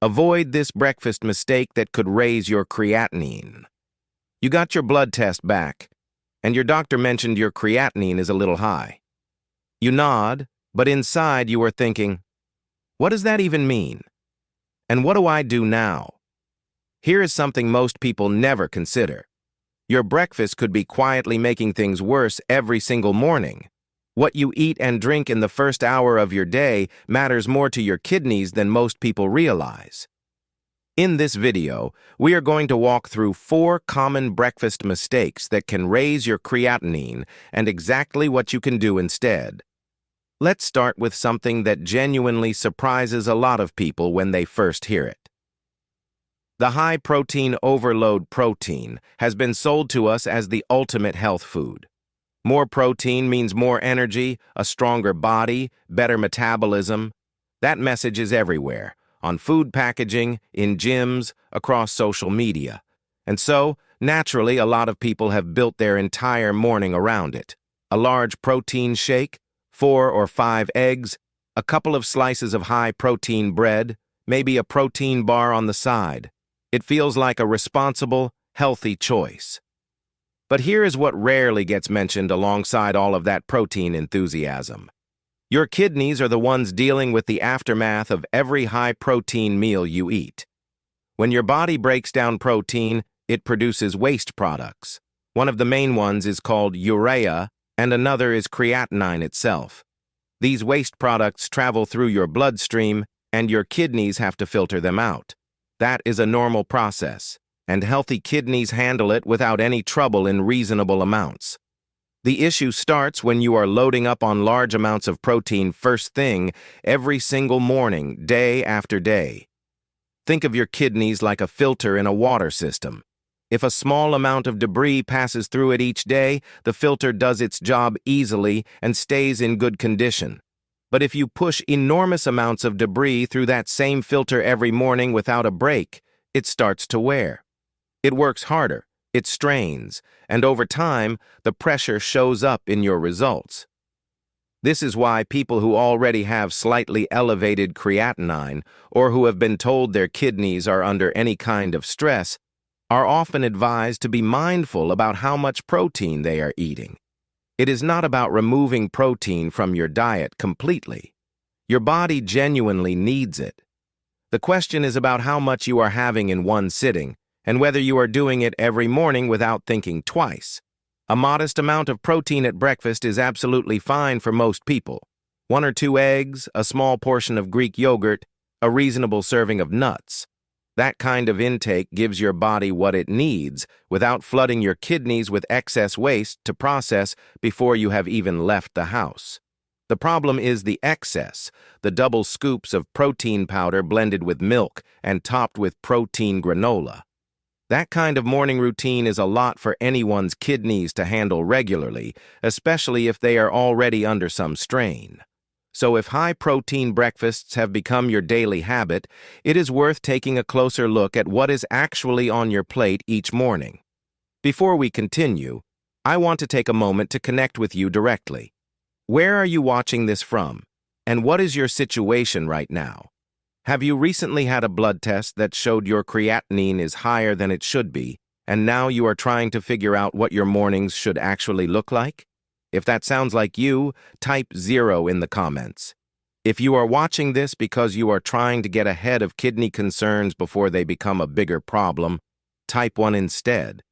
Avoid this breakfast mistake that could raise your creatinine. You got your blood test back, and your doctor mentioned your creatinine is a little high. You nod, but inside you are thinking, what does that even mean? And what do I do now? Here is something most people never consider. Your breakfast could be quietly making things worse every single morning. What you eat and drink in the first hour of your day matters more to your kidneys than most people realize. In this video, we are going to walk through 4 common breakfast mistakes that can raise your creatinine and exactly what you can do instead. Let's start with something that genuinely surprises a lot of people when they first hear it. The high-protein overload protein has been sold to us as the ultimate health food. More protein means more energy, a stronger body, better metabolism. That message is everywhere, on food packaging, in gyms, across social media. And so, naturally, a lot of people have built their entire morning around it. A large protein shake, 4 or 5 eggs, a couple of slices of high-protein bread, maybe a protein bar on the side. It feels like a responsible, healthy choice. But here is what rarely gets mentioned alongside all of that protein enthusiasm. Your kidneys are the ones dealing with the aftermath of every high-protein meal you eat. When your body breaks down protein, it produces waste products. One of the main ones is called urea, and another is creatinine itself. These waste products travel through your bloodstream, and your kidneys have to filter them out. That is a normal process, and healthy kidneys handle it without any trouble in reasonable amounts. The issue starts when you are loading up on large amounts of protein first thing every single morning, day after day. Think of your kidneys like a filter in a water system. If a small amount of debris passes through it each day, the filter does its job easily and stays in good condition. But if you push enormous amounts of debris through that same filter every morning without a break, it starts to wear. It works harder, it strains, and over time, the pressure shows up in your results. This is why people who already have slightly elevated creatinine or who have been told their kidneys are under any kind of stress are often advised to be mindful about how much protein they are eating. It is not about removing protein from your diet completely. Your body genuinely needs it. The question is about how much you are having in one sitting, and whether you are doing it every morning without thinking twice. A modest amount of protein at breakfast is absolutely fine for most people. 1 or 2 eggs, a small portion of Greek yogurt, a reasonable serving of nuts. That kind of intake gives your body what it needs without flooding your kidneys with excess waste to process before you have even left the house. The problem is the excess, the double scoops of protein powder blended with milk and topped with protein granola. That kind of morning routine is a lot for anyone's kidneys to handle regularly, especially if they are already under some strain. So if high-protein breakfasts have become your daily habit, it is worth taking a closer look at what is actually on your plate each morning. Before we continue, I want to take a moment to connect with you directly. Where are you watching this from? And what is your situation right now? Have you recently had a blood test that showed your creatinine is higher than it should be, and now you are trying to figure out what your mornings should actually look like? If that sounds like you, type 0 in the comments. If you are watching this because you are trying to get ahead of kidney concerns before they become a bigger problem, type 1 instead.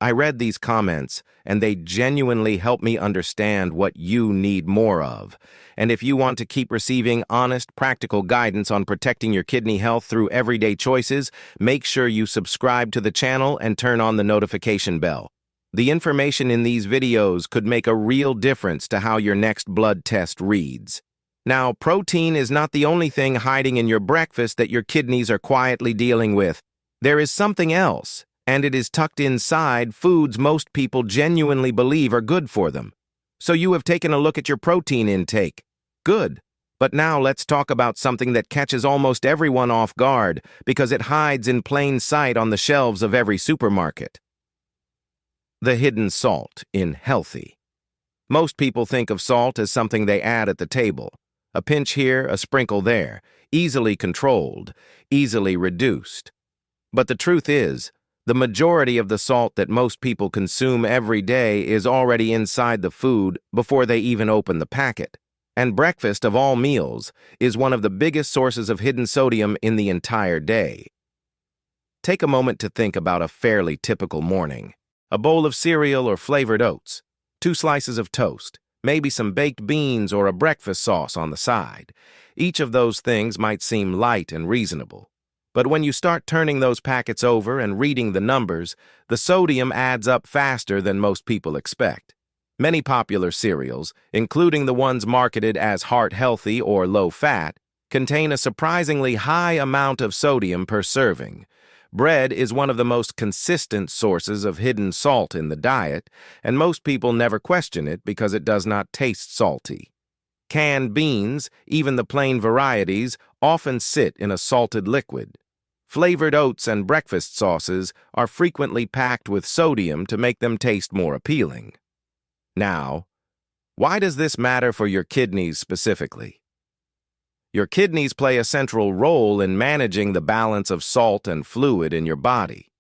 I read these comments, and they genuinely help me understand what you need more of. And if you want to keep receiving honest, practical guidance on protecting your kidney health through everyday choices, make sure you subscribe to the channel and turn on the notification bell. The information in these videos could make a real difference to how your next blood test reads. Now, protein is not the only thing hiding in your breakfast that your kidneys are quietly dealing with. There is something else, and it is tucked inside foods most people genuinely believe are good for them. So you have taken a look at your protein intake. Good. But now let's talk about something that catches almost everyone off guard because it hides in plain sight on the shelves of every supermarket. The hidden salt in healthy. Most people think of salt as something they add at the table. A pinch here, a sprinkle there, easily controlled, easily reduced. But the truth is, the majority of the salt that most people consume every day is already inside the food before they even open the packet. And breakfast, of all meals, is one of the biggest sources of hidden sodium in the entire day. Take a moment to think about a fairly typical morning. A bowl of cereal or flavored oats, 2 slices of toast, maybe some baked beans or a breakfast sauce on the side. Each of those things might seem light and reasonable. But when you start turning those packets over and reading the numbers, the sodium adds up faster than most people expect. Many popular cereals, including the ones marketed as heart-healthy or low-fat, contain a surprisingly high amount of sodium per serving. Bread is one of the most consistent sources of hidden salt in the diet, and most people never question it because it does not taste salty. Canned beans, even the plain varieties, often sit in a salted liquid. Flavored oats and breakfast sauces are frequently packed with sodium to make them taste more appealing. Now, why does this matter for your kidneys specifically? Your kidneys play a central role in managing the balance of salt and fluid in your body.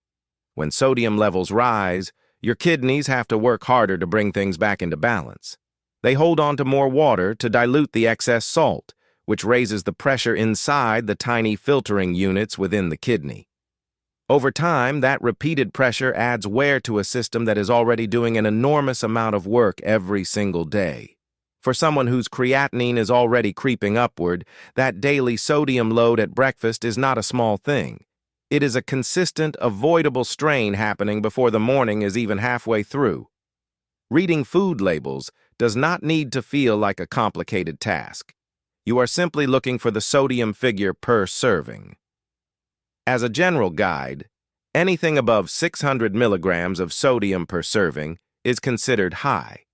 When sodium levels rise, your kidneys have to work harder to bring things back into balance. They hold on to more water to dilute the excess salt, which raises the pressure inside the tiny filtering units within the kidney. Over time, that repeated pressure adds wear to a system that is already doing an enormous amount of work every single day. For someone whose creatinine is already creeping upward, that daily sodium load at breakfast is not a small thing. It is a consistent, avoidable strain happening before the morning is even halfway through. Reading food labels does not need to feel like a complicated task. You are simply looking for the sodium figure per serving. As a general guide, anything above 600 milligrams of sodium per serving is considered high.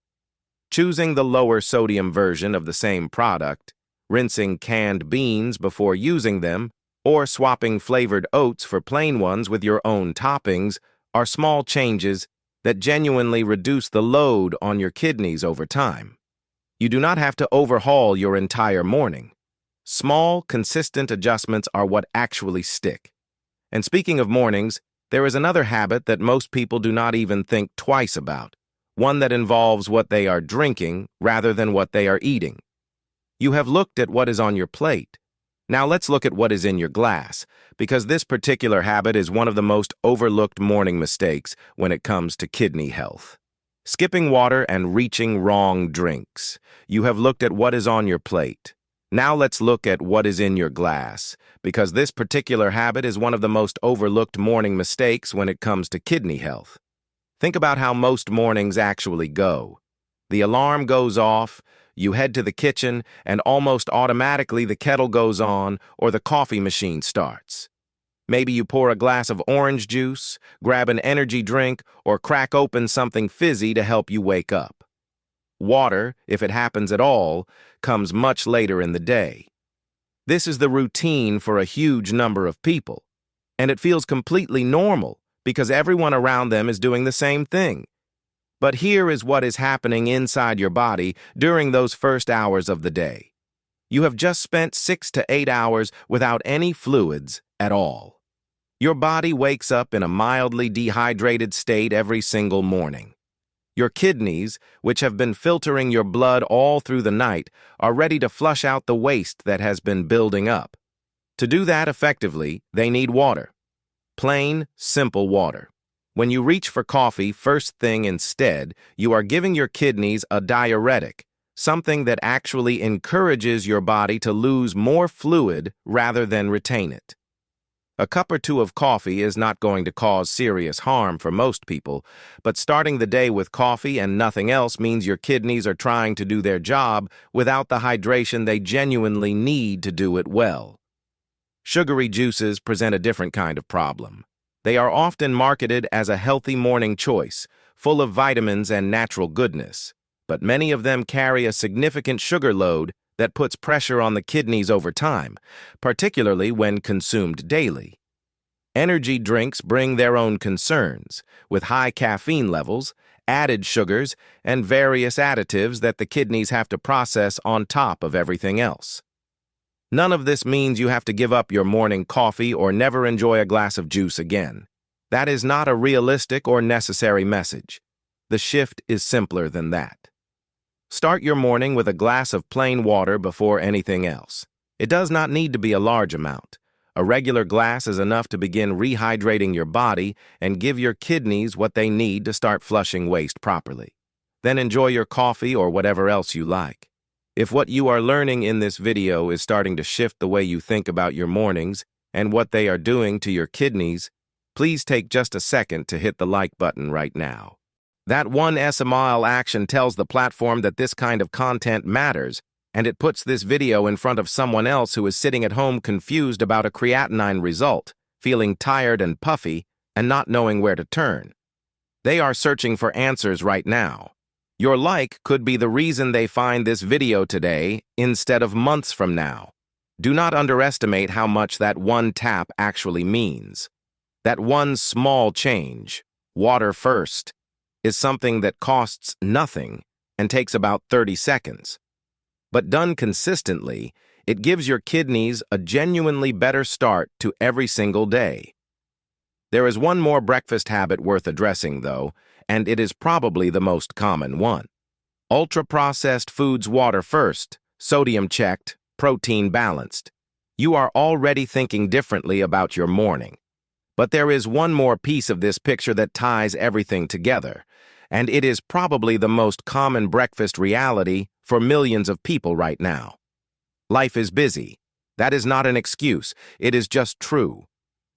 Choosing the lower sodium version of the same product, rinsing canned beans before using them, or swapping flavored oats for plain ones with your own toppings are small changes that genuinely reduce the load on your kidneys over time. You do not have to overhaul your entire morning. Small, consistent adjustments are what actually stick. And speaking of mornings, there is another habit that most people do not even think twice about. One that involves what they are drinking rather than what they are eating. You have looked at what is on your plate. Now let's look at what is in your glass, because this particular habit is one of the most overlooked morning mistakes when it comes to kidney health. Skipping water and reaching wrong drinks. You have looked at what is on your plate. Now let's look at what is in your glass, because this particular habit is one of the most overlooked morning mistakes when it comes to kidney health. Think about how most mornings actually go. The alarm goes off, you head to the kitchen, and almost automatically the kettle goes on or the coffee machine starts. Maybe you pour a glass of orange juice, grab an energy drink, or crack open something fizzy to help you wake up. Water, if it happens at all, comes much later in the day. This is the routine for a huge number of people, and it feels completely normal because everyone around them is doing the same thing. But here is what is happening inside your body during those first hours of the day. You have just spent 6 to 8 hours without any fluids at all. Your body wakes up in a mildly dehydrated state every single morning. Your kidneys, which have been filtering your blood all through the night, are ready to flush out the waste that has been building up. To do that effectively, they need water. Plain, simple water. When you reach for coffee first thing instead, you are giving your kidneys a diuretic, something that actually encourages your body to lose more fluid rather than retain it. A cup or two of coffee is not going to cause serious harm for most people, but starting the day with coffee and nothing else means your kidneys are trying to do their job without the hydration they genuinely need to do it well. Sugary juices present a different kind of problem. They are often marketed as a healthy morning choice, full of vitamins and natural goodness, but many of them carry a significant sugar load that puts pressure on the kidneys over time, particularly when consumed daily. Energy drinks bring their own concerns. With high caffeine levels, added sugars, and various additives that the kidneys have to process on top of everything else. None of this means you have to give up your morning coffee or never enjoy a glass of juice again. That is not a realistic or necessary message. The shift is simpler than that. Start your morning with a glass of plain water before anything else. It does not need to be a large amount. A regular glass is enough to begin rehydrating your body and give your kidneys what they need to start flushing waste properly. Then enjoy your coffee or whatever else you like. If what you are learning in this video is starting to shift the way you think about your mornings and what they are doing to your kidneys, please take just a second to hit the like button right now. That one small action tells the platform that this kind of content matters, and it puts this video in front of someone else who is sitting at home confused about a creatinine result, feeling tired and puffy, and not knowing where to turn. They are searching for answers right now. Your like could be the reason they find this video today instead of months from now. Do not underestimate how much that one tap actually means. That one small change, water first, is something that costs nothing and takes about 30 seconds. But done consistently, it gives your kidneys a genuinely better start to every single day. There is one more breakfast habit worth addressing, though, and it is probably the most common one. Ultra-processed foods water first, sodium checked, protein balanced. You are already thinking differently about your morning. But there is one more piece of this picture that ties everything together, and it is probably the most common breakfast reality for millions of people right now. Life is busy. That is not an excuse. It is just true.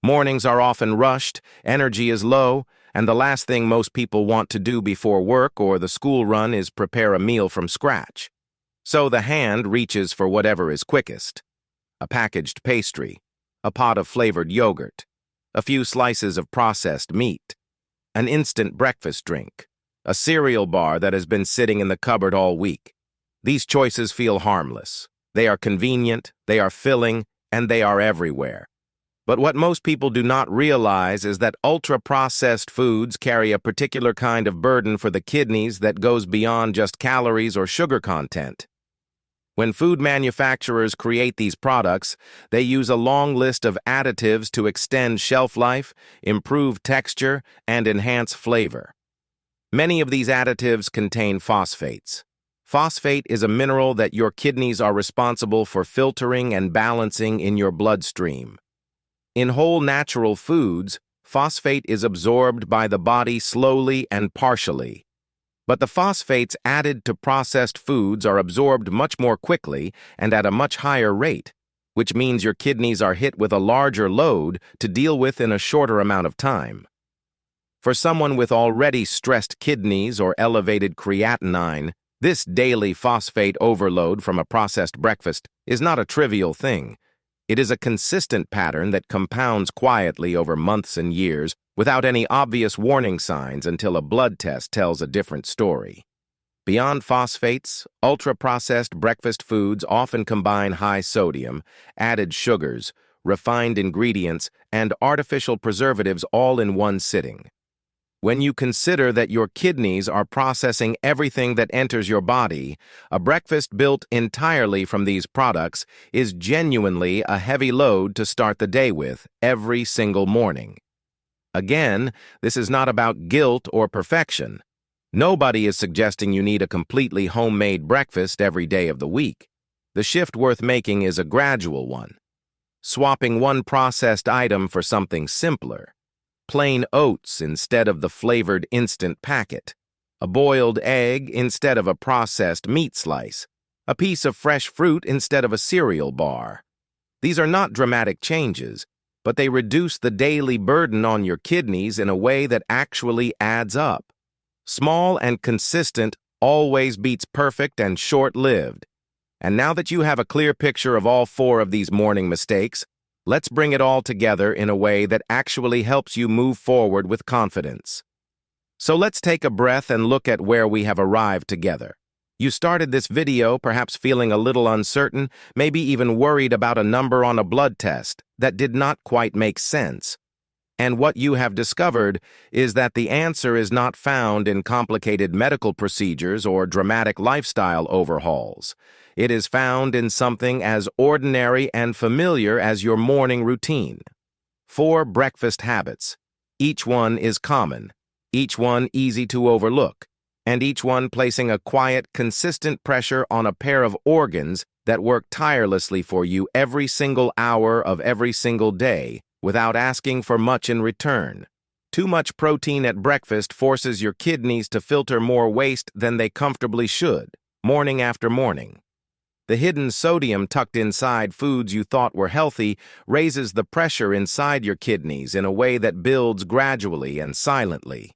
Mornings are often rushed, energy is low, and the last thing most people want to do before work or the school run is prepare a meal from scratch. So the hand reaches for whatever is quickest. A packaged pastry, a pot of flavored yogurt, a few slices of processed meat, an instant breakfast drink, a cereal bar that has been sitting in the cupboard all week. These choices feel harmless. They are convenient, they are filling, and they are everywhere. But what most people do not realize is that ultra-processed foods carry a particular kind of burden for the kidneys that goes beyond just calories or sugar content. When food manufacturers create these products, they use a long list of additives to extend shelf life, improve texture, and enhance flavor. Many of these additives contain phosphates. Phosphate is a mineral that your kidneys are responsible for filtering and balancing in your bloodstream. In whole natural foods, phosphate is absorbed by the body slowly and partially. But the phosphates added to processed foods are absorbed much more quickly and at a much higher rate, which means your kidneys are hit with a larger load to deal with in a shorter amount of time. For someone with already stressed kidneys or elevated creatinine, this daily phosphate overload from a processed breakfast is not a trivial thing. It is a consistent pattern that compounds quietly over months and years without any obvious warning signs until a blood test tells a different story. Beyond phosphates, ultra-processed breakfast foods often combine high sodium, added sugars, refined ingredients, and artificial preservatives all in one sitting. When you consider that your kidneys are processing everything that enters your body, a breakfast built entirely from these products is genuinely a heavy load to start the day with every single morning. Again, this is not about guilt or perfection. Nobody is suggesting you need a completely homemade breakfast every day of the week. The shift worth making is a gradual one. Swapping one processed item for something simpler. Plain oats instead of the flavored instant packet, a boiled egg instead of a processed meat slice, a piece of fresh fruit instead of a cereal bar. These are not dramatic changes, but they reduce the daily burden on your kidneys in a way that actually adds up. Small and consistent always beats perfect and short-lived. And now that you have a clear picture of all four of these morning mistakes, let's bring it all together in a way that actually helps you move forward with confidence. So let's take a breath and look at where we have arrived together. You started this video perhaps feeling a little uncertain, maybe even worried about a number on a blood test that did not quite make sense. And what you have discovered is that the answer is not found in complicated medical procedures or dramatic lifestyle overhauls. It is found in something as ordinary and familiar as your morning routine. 4 breakfast habits. Each one is common, each one easy to overlook, and each one placing a quiet, consistent pressure on a pair of organs that work tirelessly for you every single hour of every single day, without asking for much in return. Too much protein at breakfast forces your kidneys to filter more waste than they comfortably should, morning after morning. The hidden sodium tucked inside foods you thought were healthy raises the pressure inside your kidneys in a way that builds gradually and silently.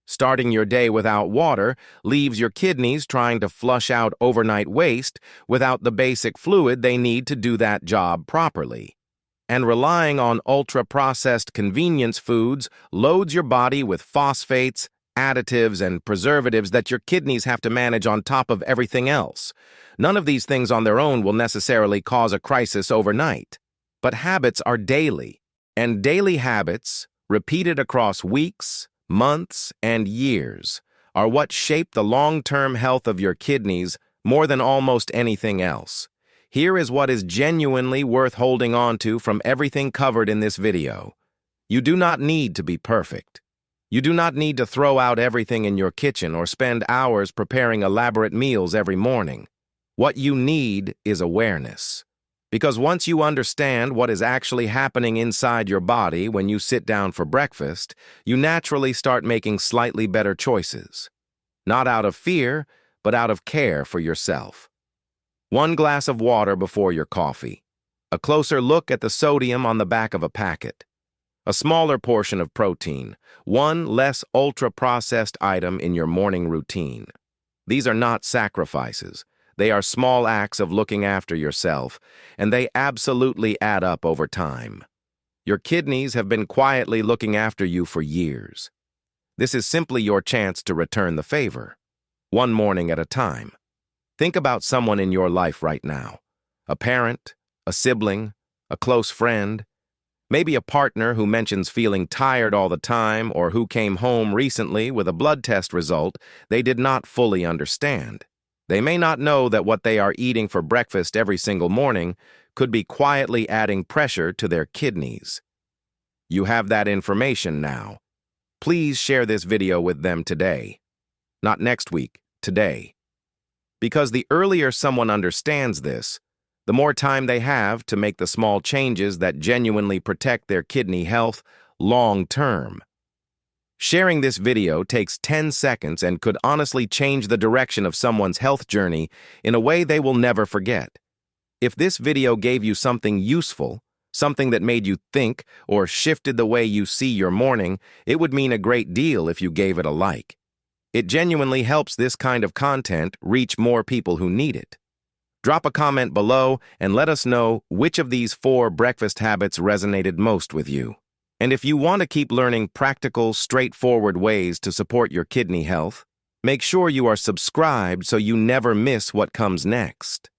Starting your day without water leaves your kidneys trying to flush out overnight waste without the basic fluid they need to do that job properly. And relying on ultra-processed convenience foods loads your body with phosphates, additives, and preservatives that your kidneys have to manage on top of everything else. None of these things on their own will necessarily cause a crisis overnight. But habits are daily, and daily habits, repeated across weeks, months, and years, are what shape the long-term health of your kidneys more than almost anything else. Here is what is genuinely worth holding on to from everything covered in this video. You do not need to be perfect. You do not need to throw out everything in your kitchen or spend hours preparing elaborate meals every morning. What you need is awareness. Because once you understand what is actually happening inside your body when you sit down for breakfast, you naturally start making slightly better choices. Not out of fear, but out of care for yourself. 1 glass of water before your coffee. A closer look at the sodium on the back of a packet. A smaller portion of protein. 1 less ultra-processed item in your morning routine. These are not sacrifices. They are small acts of looking after yourself, and they absolutely add up over time. Your kidneys have been quietly looking after you for years. This is simply your chance to return the favor. 1 morning at a time. Think about someone in your life right now. A parent, a sibling, a close friend, maybe a partner who mentions feeling tired all the time or who came home recently with a blood test result they did not fully understand. They may not know that what they are eating for breakfast every single morning could be quietly adding pressure to their kidneys. You have that information now. Please share this video with them today. Not next week, today. Because the earlier someone understands this, the more time they have to make the small changes that genuinely protect their kidney health long-term. Sharing this video takes 10 seconds and could honestly change the direction of someone's health journey in a way they will never forget. If this video gave you something useful, something that made you think or shifted the way you see your morning, it would mean a great deal if you gave it a like. It genuinely helps this kind of content reach more people who need it. Drop a comment below and let us know which of these 4 breakfast habits resonated most with you. And if you want to keep learning practical, straightforward ways to support your kidney health, make sure you are subscribed so you never miss what comes next.